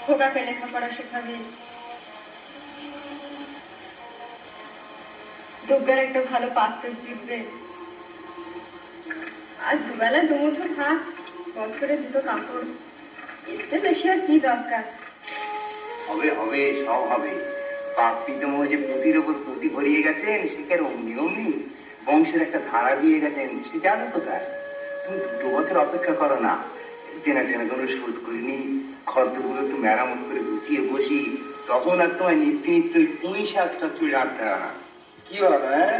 খোকাকে লেখাপড়া শেখাবে, দুর্গার একটা ভালো পাত্র জিতবে, আর দুবেলা দুমুঠো ভাত, বছরে দুটো কাপড়, এতে বেশি আর কি দরকার? হবে হবে, সব হবে। বাপ পিতামহ যে পুঁতির ওপর পুঁতি ভরিয়ে গেছেন, সেখানে অমনি অমনি বংশের একটা ধারা দিয়ে গেছেন, সে জানো কোথায়। তুমি 2 বছর অপেক্ষা করো না, চেনা চেনা কোনো শোধ করিনি, খদ্দগুলো একটু মেরামত করে গুছিয়ে বসি, তখন আর তোমার নিত্য নিত্য পুঁই শাকটা চুল রাখতে হবে না। কি বলো? হ্যাঁ